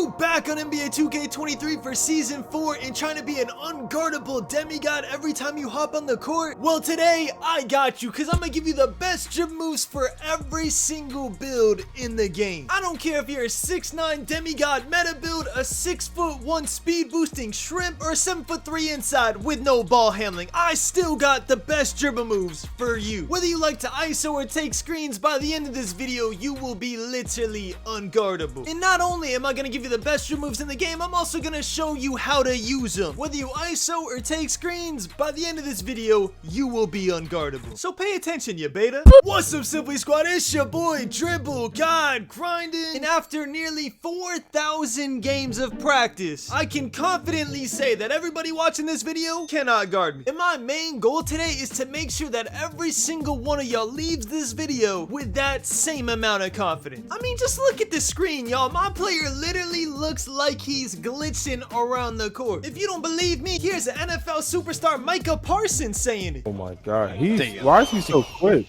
you back on NBA 2K23 for Season 4 and trying to be an unguardable demigod every time you hop on the court? Well, today, I got you, because I'm going to give you the best dribble moves for every single build in the game. I don't care if you're a 6'9 demigod meta build, a 6'1 speed boosting shrimp, or a 7'3 inside with no ball handling. I still got the best dribble moves for you. Whether you like to ISO or take screens, by the end of this video, you will be literally unguardable. And not only am I going to give you the best dribble moves in the game, I'm also going to show you how to use them. Whether you ISO or take screens, by the end of this video, you will be unguardable. So pay attention, you beta. What's up, Simply Squad? It's your boy, Dribble, God, grinding. And after nearly 4,000 games of practice, I can confidently say that everybody watching this video cannot guard me. And my main goal today is to make sure that every single one of y'all leaves this video with that same amount of confidence. I mean, just look at the screen, y'all. My player literally looks like he's glitching around the court. If you don't believe me, here's an NFL superstar Micah Parsons saying it. Oh my God, why is he so quick?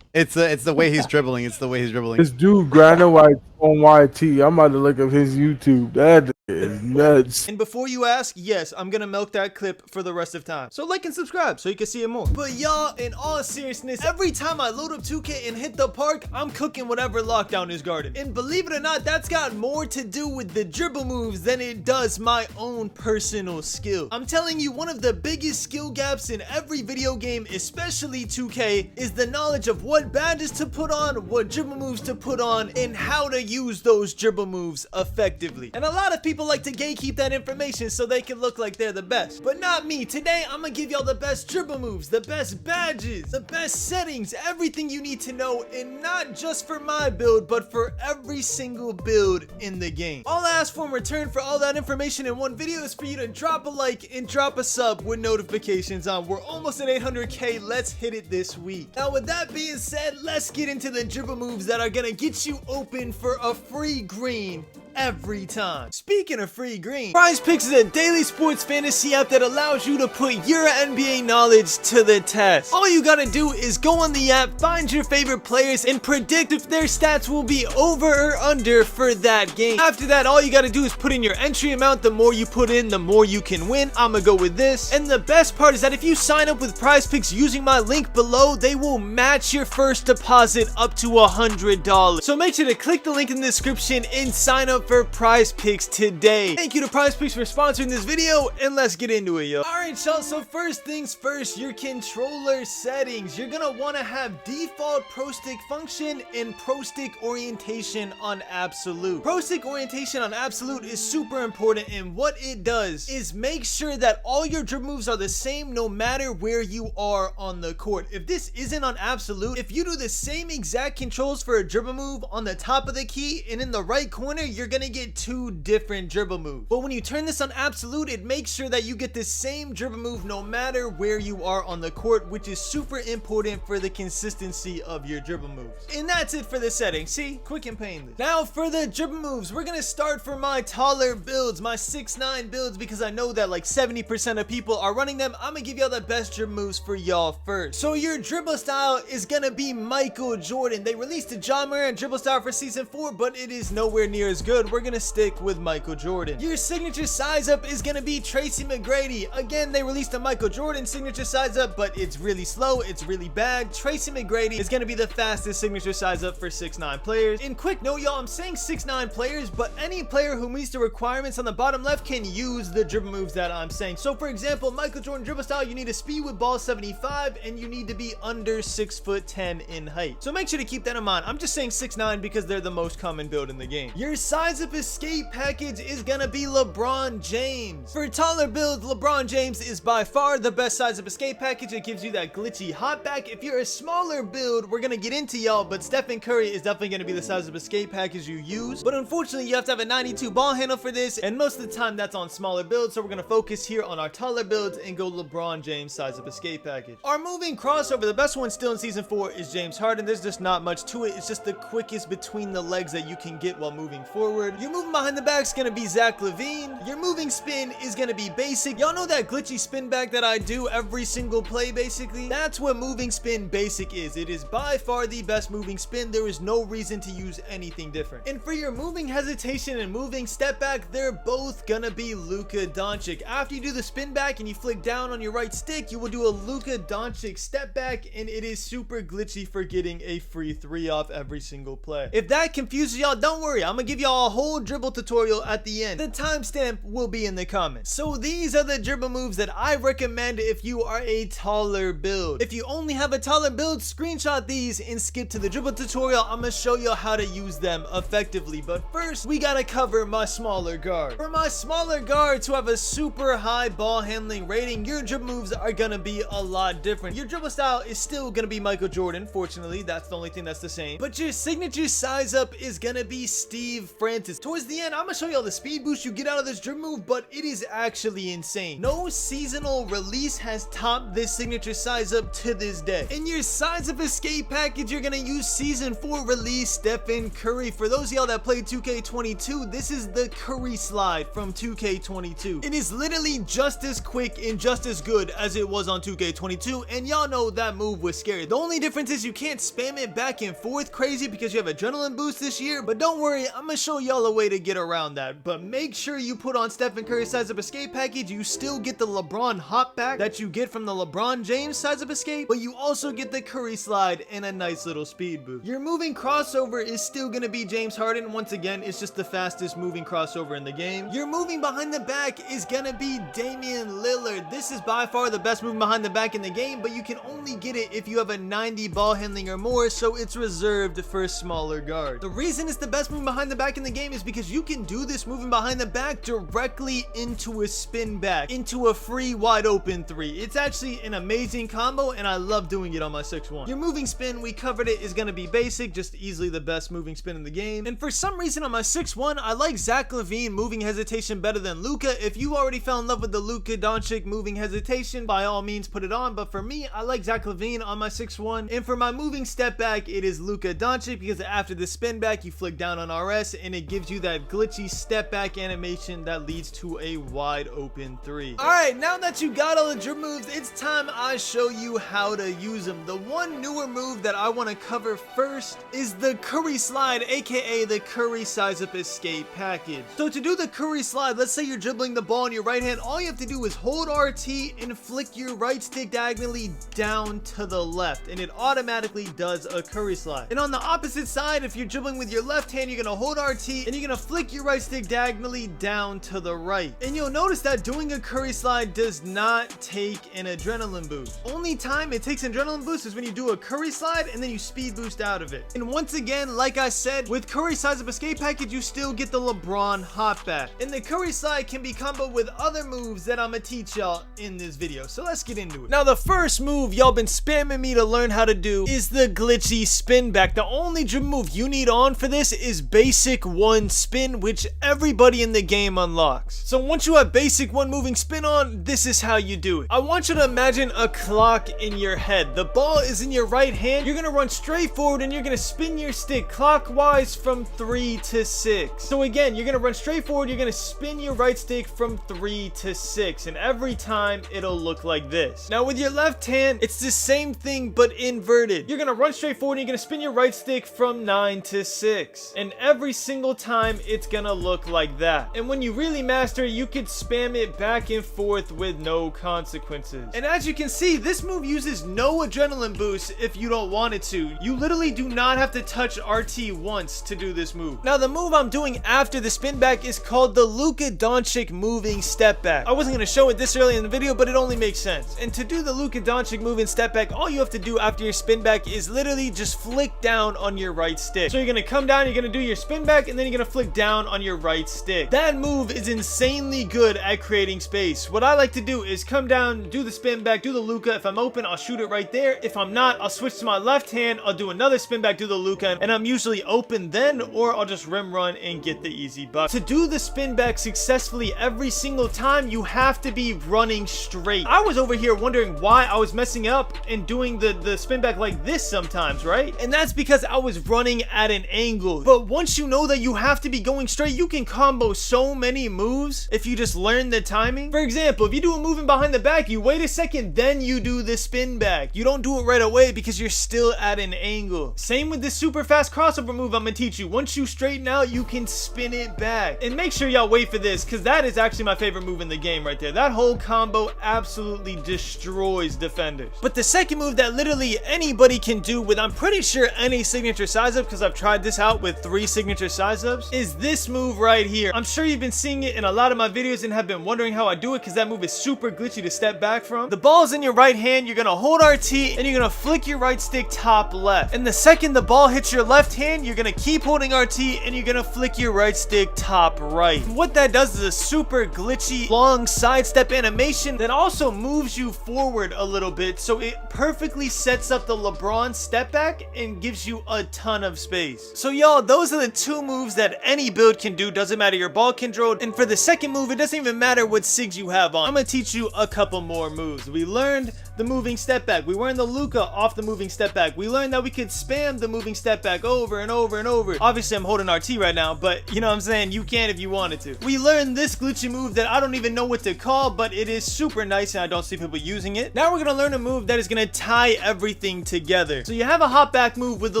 It's the way he's dribbling. It's the way he's dribbling. This dude grinding white on YT. I'm about to look up his YouTube. That is nuts. And before you ask, yes, I'm gonna milk that clip for the rest of time. So like and subscribe so you can see it more. But y'all, in all seriousness, every time I load up 2K and hit the park, I'm cooking whatever lockdown is guarded. And believe it or not, that's got more to do with the dribble moves than it does my own personal skill. I'm telling you, one of the biggest skill gaps in every video game, especially 2K, is the knowledge of what badges to put on, what dribble moves to put on, and how to use those dribble moves effectively. And a lot of people like to gatekeep that information so they can look like they're the best. But not me. Today, I'm gonna give y'all the best dribble moves, the best badges, the best settings, everything you need to know, and not just for my build, but for every single build in the game. All I ask for in return for all that information in one video is for you to drop a like and drop a sub with notifications on. We're almost at 800K. Let's hit it this week. Now, with that being said, let's get into the dribble moves that are gonna get you open for a free green every time. Speaking of free green, PrizePicks is a daily sports fantasy app that allows you to put your NBA knowledge to the test. All you gotta do is go on the app, find your favorite players, and predict if their stats will be over or under for that game. After that, all you gotta do is put in your entry amount. The more you put in, the more you can win. I'ma go with this. And the best part is that if you sign up with PrizePicks using my link below, they will match your first deposit up to $100. So make sure to click the link in the description and sign up for PrizePicks today. Thank you to PrizePicks for sponsoring this video, and let's get into it, yo. Alright, y'all, so first things first, your controller settings. You're gonna want to have default pro stick function and pro stick orientation on absolute. Pro stick orientation on absolute is super important, and what it does is make sure that all your dribble moves are the same no matter where you are on the court. If this isn't on absolute, if you do the same exact controls for a dribble move on the top of the key and in the right corner, you're gonna get two different dribble moves. But when you turn this on absolute, it makes sure that you get the same dribble move no matter where you are on the court, which is super important for the consistency of your dribble moves. And that's it for the settings. See, quick and painless. Now for the dribble moves, we're gonna start for my taller builds, my 6'9 builds, because I know that like 70% of people are running them. I'm gonna give y'all the best dribble moves for y'all first. So your dribble style is gonna be Michael Jordan. They released a John Moran dribble style for season 4, but it is nowhere near as good. We're gonna stick with Michael Jordan. Your signature size up is gonna be Tracy McGrady. Again, they released a Michael Jordan signature size up, but it's really slow, it's really bad. Tracy McGrady is gonna be the fastest signature size up for 6'9 players. And quick note, y'all, I'm saying 6'9 players, but any player who meets the requirements on the bottom left can use the dribble moves that I'm saying. So for example, Michael Jordan dribble style, you need a speed with ball 75, and you need to be under 6'10" in height. So make sure to keep that in mind. I'm just saying 6'9 because they're the most common build in the game. Your size up escape package is gonna be LeBron James. For taller builds, LeBron James is by far the best size up escape package. It gives you that glitchy hop back. If you're a smaller build, we're gonna get into y'all, but Stephen Curry is definitely gonna be the size of escape package you use. But unfortunately, you have to have a 92 ball handle for this, and most of the time that's on smaller builds, so we're gonna focus here on our taller builds and go LeBron James size up escape package. Our moving crossover, the best one still in season 4 is James Harden. There's just not much to it. It's just the quickest between the legs that you can get while moving forward. forward. Your moving behind the back is gonna be Zach LaVine. Your moving spin is gonna be basic. Y'all know that glitchy spin back that I do every single play basically? That's what moving spin basic is. It is by far the best moving spin. There is no reason to use anything different. And for your moving hesitation and moving step back, they're both gonna be Luka Doncic. After you do the spin back and you flick down on your right stick, you will do a Luka Doncic step back, and it is super glitchy for getting a free 3 off every single play. If that confuses y'all, don't worry, I'm gonna give y'all a whole dribble tutorial at the end. The timestamp will be in the comments. So these are the dribble moves that I recommend if you are a taller build. If you only have a taller build, screenshot these and skip to the dribble tutorial. I'm gonna show you how to use them effectively. But first, we gotta cover my smaller guard. For my smaller guards who have a super high ball handling rating, your dribble moves are gonna be a lot different. Your dribble style is still gonna be Michael Jordan. Fortunately, that's the only thing that's the same. But your signature size up is gonna be Steve Francis. Towards the end, I'm gonna show you all the speed boost you get out of this dribble move, but it is actually insane. No seasonal release has topped this signature size up to this day. In your size up escape package, you're gonna use season 4 release Stephen Curry. For those of y'all that played 2K22, this is the Curry slide from 2K22. It is literally just as quick and just as good as it was on 2K22, and y'all know that move was scary. The only difference is you can't spam it back and forth crazy because you have adrenaline boost this year, but don't worry, I'm gonna show y'all a way to get around that. But make sure you put on Stephen Curry size up escape package. You still get the LeBron hop back that you get from the LeBron James size up escape, but you also get the Curry slide and a nice little speed boost. Your moving crossover is still gonna be James Harden. Once again, it's just the fastest moving crossover in the game. Your moving behind the back is gonna be Damian Lillard. This is by far the best moving behind the back in the game, but you can only get it if you have a 90 ball handling or more, so it's reserved for smaller guards. The reason it's the best moving behind the back in the game is because you can do this moving behind the back directly into a spin back, into a free wide open 3. It's actually an amazing combo, and I love doing it on my 6-1. Your moving spin, we covered it, is gonna be basic, just easily the best moving spin in the game. And for some reason on my 6-1, I like Zach LaVine moving hesitation better than Luka. If you already fell in love with the Luka Doncic moving hesitation, by all means put it on, but for me, I like Zach LaVine on my 6-1. And for my moving step back, it is Luka Doncic, because after the spin back, you flick down on RS and it gives you that glitchy step back animation that leads to a wide open 3. Alright, now that you got all the dribble moves, it's time I show you how to use them. The one newer move that I want to cover first is the Curry slide, aka the Curry size up escape package. So to do the Curry slide, let's say you're dribbling the ball in your right hand, all you have to do is hold RT and flick your right stick diagonally down to the left, and it automatically does a Curry slide. And on the opposite side, if you're dribbling with your left hand, you're gonna hold RT and you're gonna flick your right stick diagonally down to the right. And you'll notice that doing a Curry slide does not take an adrenaline boost. Only time it takes an adrenaline boost is when you do a Curry slide and then you speed boost out of it. And once again, like I said, with Curry size up escape package, you still get the LeBron hop back. And the Curry slide can be comboed with other moves that I'm gonna teach y'all in this video. So let's get into it. Now, the first move y'all been spamming me to learn how to do is the glitchy spin back. The only dribble move you need on for this is basic 1 spin, which everybody in the game unlocks. So once you have basic 1 moving spin on, this is how you do it. I want you to imagine a clock in your head. The ball is in your right hand. You're gonna run straight forward and you're gonna spin your stick clockwise from 3 to 6. So again, you're gonna run straight forward, you're gonna spin your right stick from 3 to 6, and every time it'll look like this. Now with your left hand, it's the same thing but inverted. You're gonna run straight forward and you're gonna spin your right stick from 9 to 6, and every single time it's gonna look like that. And when you really master it, you could spam it back and forth with no consequences. And as you can see, this move uses no adrenaline boost if you don't want it to. You literally do not have to touch RT once to do this move. Now the move I'm doing after the spin back is called the Luka Doncic moving step back. I wasn't gonna show it this early in the video, but it only makes sense. And to do the Luka Doncic moving step back, all you have to do after your spin back is literally just flick down on your right stick. So you're gonna come down, you're gonna do your spin back, and then you're gonna flick down on your right stick. That move is insanely good at creating space. What I like to do is come down, do the spin back, do the Luka. If I'm open, I'll shoot it right there. If I'm not, I'll switch to my left hand, I'll do another spin back, do the Luka, and I'm usually open then, or I'll just rim run and get the easy buck. To do the spin back successfully every single time, you have to be running straight. I was over here wondering why I was messing up and doing the spin back like this sometimes, right? And that's because I was running at an angle. But once you know that you have to be going straight. You can combo so many moves if you just learn the timing. For example, if you do a move in behind the back, you wait a second, then you do the spin back. You don't do it right away because you're still at an angle. Same with this super fast crossover move I'm gonna teach you. Once you straighten out, you can spin it back. And make sure y'all wait for this, because that is actually my favorite move in the game right there. That whole combo absolutely destroys defenders. But the second move that literally anybody can do with, I'm pretty sure, any signature size up, because I've tried this out with 3 signature size ups, is this move right here. I'm sure you've been seeing it in a lot of my videos and have been wondering how I do it, because that move is super glitchy to step back from. The ball's in your right hand, you're gonna hold RT and you're gonna flick your right stick top left. And the second the ball hits your left hand, you're gonna keep holding RT and you're gonna flick your right stick top right. What that does is a super glitchy long sidestep animation that also moves you forward a little bit, so it perfectly sets up the LeBron step back and gives you a ton of space. So y'all, those are the 2 moves that any build can do, doesn't matter your ball control. And for the second move, it doesn't even matter what SIGs you have on. I'm gonna teach you a couple more moves. We learned the moving step back. We learned the Luka off the moving step back. We learned that we could spam the moving step back over and over and over. Obviously, I'm holding RT right now, but you know what I'm saying? You can if you wanted to. We learned this glitchy move that I don't even know what to call, but it is super nice and I don't see people using it. Now we're gonna learn a move that is gonna tie everything together. So you have a hop back move with the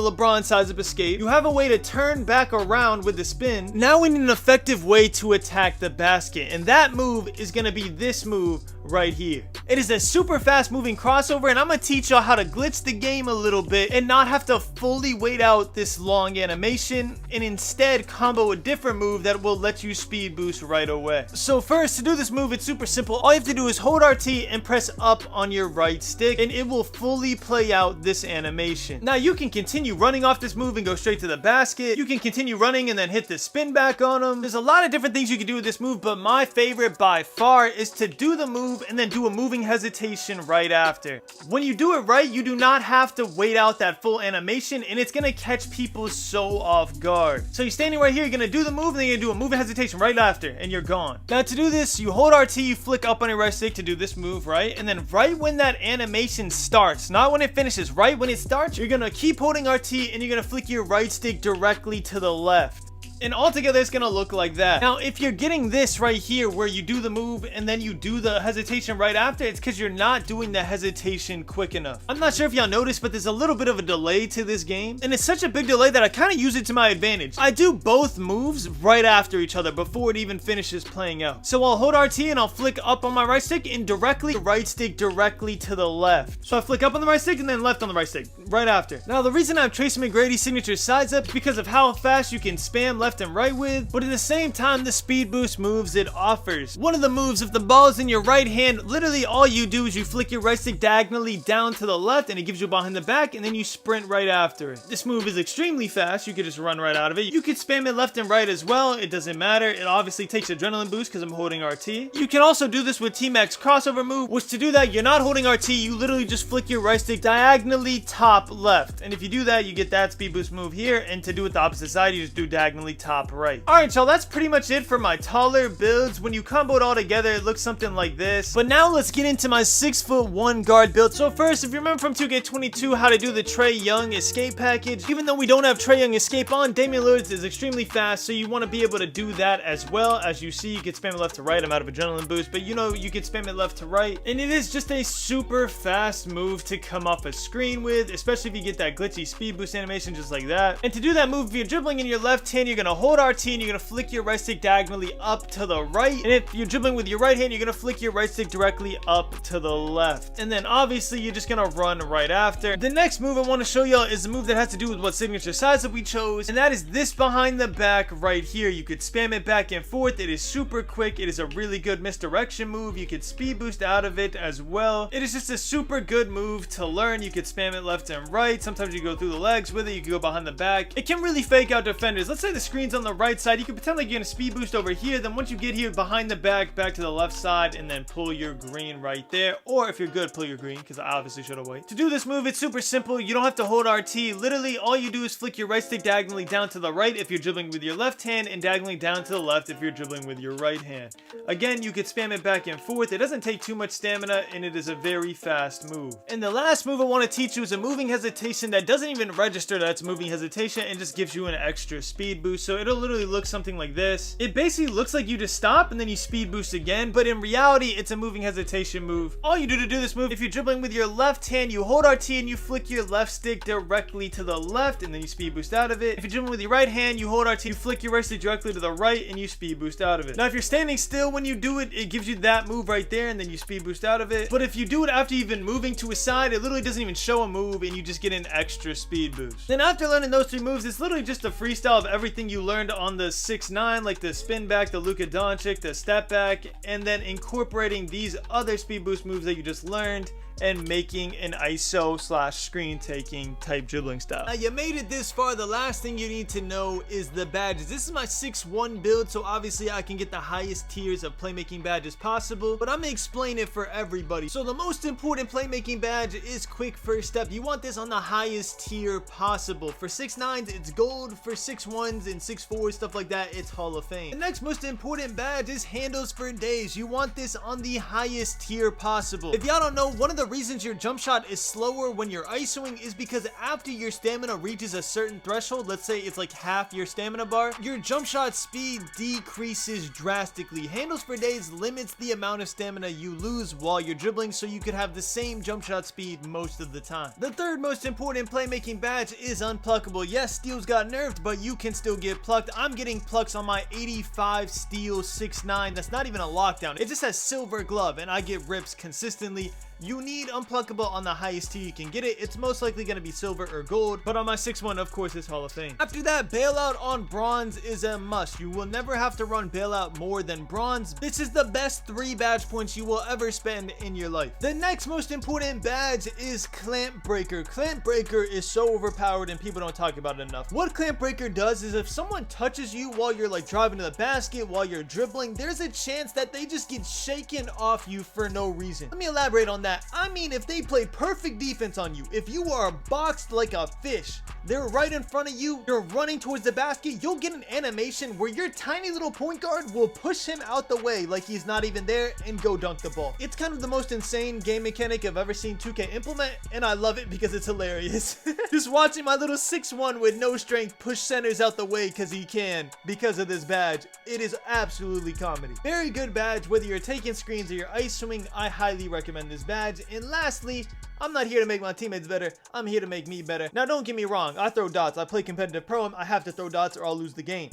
LeBron size up escape. You have a way to turn back around with the spin. Now we need an effective way to attack the basket, and that move is gonna be this move right here. It is a super fast moving crossover, and I'm gonna teach y'all how to glitch the game a little bit and not have to fully wait out this long animation, and instead combo a different move that will let you speed boost right away. So first, to do this move, it's super simple. All you have to do is hold RT and press up on your right stick, and it will fully play out this animation. Now you can continue running off this move and go straight to the basket. You can continue running and then hit the spin back on them. There's a lot of different things you can do with this move, but my favorite by far is to do the move and then do a moving hesitation right after. When you do it right, you do not have to wait out that full animation, and it's gonna catch people so off guard. So you're standing right here, you're gonna do the move, and then you're gonna do a moving hesitation right after, and you're gone. Now to do this, you hold RT, you flick up on your right stick to do this move, right? And then right when that animation starts, not when it finishes, right when it starts, you're gonna keep holding RT and you're gonna flick your right stick directly to the left. And altogether it's gonna look like that. Now if you're getting this right here where you do the move and then you do the hesitation right after, it's because you're not doing the hesitation quick enough. I'm not sure if y'all noticed, but there's a little bit of a delay to this game, and it's such a big delay that I kind of use it to my advantage. I do both moves right after each other before it even finishes playing out. So I'll hold RT and I'll flick up on my right stick and directly right stick directly to the left. So I flick up on the right stick and then left on the right stick right after. Now the reason I have Tracy McGrady's signature sides up is because of how fast you can spam left and right with, but at the same time the speed boost moves it offers. One of the moves, if the ball is in your right hand, literally all you do is you flick your right stick diagonally down to the left and it gives you behind the back, and then you sprint right after it. This move is extremely fast. You could just run right out of it. You could spam it left and right as well. It doesn't matter. It obviously takes adrenaline boost because I'm holding RT. You can also do this with T-Max crossover move, which to do that you're not holding RT. You literally just flick your right stick diagonally top left, and if you do that you get that speed boost move here, and to do it the opposite side you just do diagonally top right. Alright y'all, that's pretty much it for my taller builds. When you combo it all together, it looks something like this. But now let's get into my 6'1" guard build. So first, if you remember from 2K22 how to do the Trae Young escape package, even though we don't have Trae Young escape on, Damian Lillard is extremely fast, so you want to be able to do that as well. As you see, you can spam it left to right. I'm out of adrenaline boost, but you know you can spam it left to right, and it is just a super fast move to come off a screen with, especially if you get that glitchy speed boost animation just like that. And to do that move, if you're dribbling in your left hand, you're gonna hold RT and you're gonna flick your right stick diagonally up to the right, and if you're dribbling with your right hand, you're gonna flick your right stick directly up to the left, and then obviously you're just gonna run right after. The next move I want to show y'all is a move that has to do with what signature size that we chose, and that is this behind the back right here. You could spam it back and forth. It is super quick. It is a really good misdirection move. You could speed boost out of it as well. It is just a super good move to learn. You could spam it left and right. Sometimes you go through the legs with it. You can go behind the back. It can really fake out defenders. Let's say the screen's on the right side. You can pretend like you're gonna speed boost over here. Then once you get here behind the back to the left side, and then pull your green right there. Or if you're good, pull your green, because I obviously should have waited. To do this move, it's super simple. You don't have to hold RT. Literally, all you do is flick your right stick diagonally down to the right if you're dribbling with your left hand, and diagonally down to the left if you're dribbling with your right hand. Again, you could spam it back and forth. It doesn't take too much stamina, and it is a very fast move. And the last move I want to teach you is a moving hesitation that doesn't even register that it's moving hesitation, and just gives you an extra speed boost. So it'll literally look something like this. It basically looks like you just stop and then you speed boost again, but in reality, it's a moving hesitation move. All you do to do this move, if you're dribbling with your left hand, you hold RT and you flick your left stick directly to the left and then you speed boost out of it. If you're dribbling with your right hand, you hold RT, you flick your right stick directly to the right and you speed boost out of it. Now, if you're standing still when you do it, it gives you that move right there and then you speed boost out of it. But if you do it after you've been moving to a side, it literally doesn't even show a move and you just get an extra speed boost. Then after learning those 3 moves, it's literally just a freestyle of everything you learned on the 6'9", like the spin back, the Luka Doncic, the step back, and then incorporating these other speed boost moves that you just learned and making an ISO / screen taking type dribbling style. Now you made it this far, the last thing you need to know is the badges. This is my 6'1" build, so obviously I can get the highest tiers of playmaking badges possible, but I'm gonna explain it for everybody. So the most important playmaking badge is quick first step. You want this on the highest tier possible. For 6'9s, it's gold. For 6'1s and 6'4s, stuff like that, it's Hall of Fame. The next most important badge is handles for days. You want this on the highest tier possible. If y'all don't know, one of the reasons your jump shot is slower when you're isoing is because after your stamina reaches a certain threshold, let's say it's like half your stamina bar, your jump shot speed decreases drastically. Handles for days limits the amount of stamina you lose while you're dribbling, so you could have the same jump shot speed most of the time. The third most important playmaking badge is unpluckable. Yes, steals got nerfed, but you can still get plucked. I'm getting plucks on my 85 steel 6'9". That's not even a lockdown. It just has silver glove and I get rips consistently. You need unpluckable on the highest tier you can get it. It's most likely going to be silver or gold, but on my 6'1", of course, it's Hall of Fame. After that, bailout on bronze is a must. You will never have to run bailout more than bronze. This is the best 3 badge points you will ever spend in your life. The next most important badge is Clamp Breaker. Clamp Breaker is so overpowered and people don't talk about it enough. What Clamp Breaker does is if someone touches you while you're like driving to the basket, while you're dribbling, there's a chance that they just get shaken off you for no reason. Let me elaborate on that. I mean, if they play perfect defense on you, if you are boxed like a fish, they're right in front of you, you're running towards the basket, you'll get an animation where your tiny little point guard will push him out the way like he's not even there and go dunk the ball. It's kind of the most insane game mechanic I've ever seen 2K implement, and I love it because it's hilarious. Just watching my little 6'1" with no strength push centers out the way because he can, because of this badge, it is absolutely comedy. Very good badge, whether you're taking screens or you're isoing, I highly recommend this badge. And lastly, I'm not here to make my teammates better, I'm here to make me better. Now don't get me wrong, I throw dots, I play competitive pro, I have to throw dots or I'll lose the game.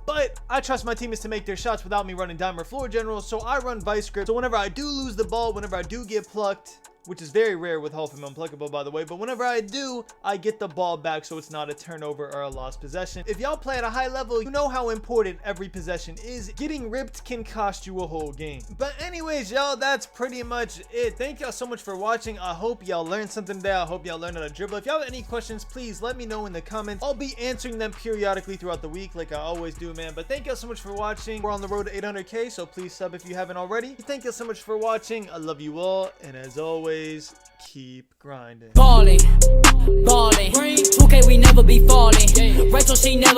But I trust my teammates to make their shots without me running dime or floor general, so I run vice grip. So whenever I do lose the ball, whenever I do get plucked, which is very rare with Hall of Fame Unpluckable, by the way, but whenever I do, I get the ball back so it's not a turnover or a lost possession. If y'all play at a high level, you know how important every possession is. Getting ripped can cost you a whole game. But anyways, y'all, that's pretty much it. Thank y'all so much for watching. I hope y'all learned something today. I hope y'all learned how to dribble. If y'all have any questions, please let me know in the comments. I'll be answering them periodically throughout the week like I always do, man. But thank y'all so much for watching. We're on the road to 800K, so please sub if you haven't already. Thank y'all so much for watching. I love you all, and as always, keep grinding. Ballin', 2K we never be falling. Rachel she never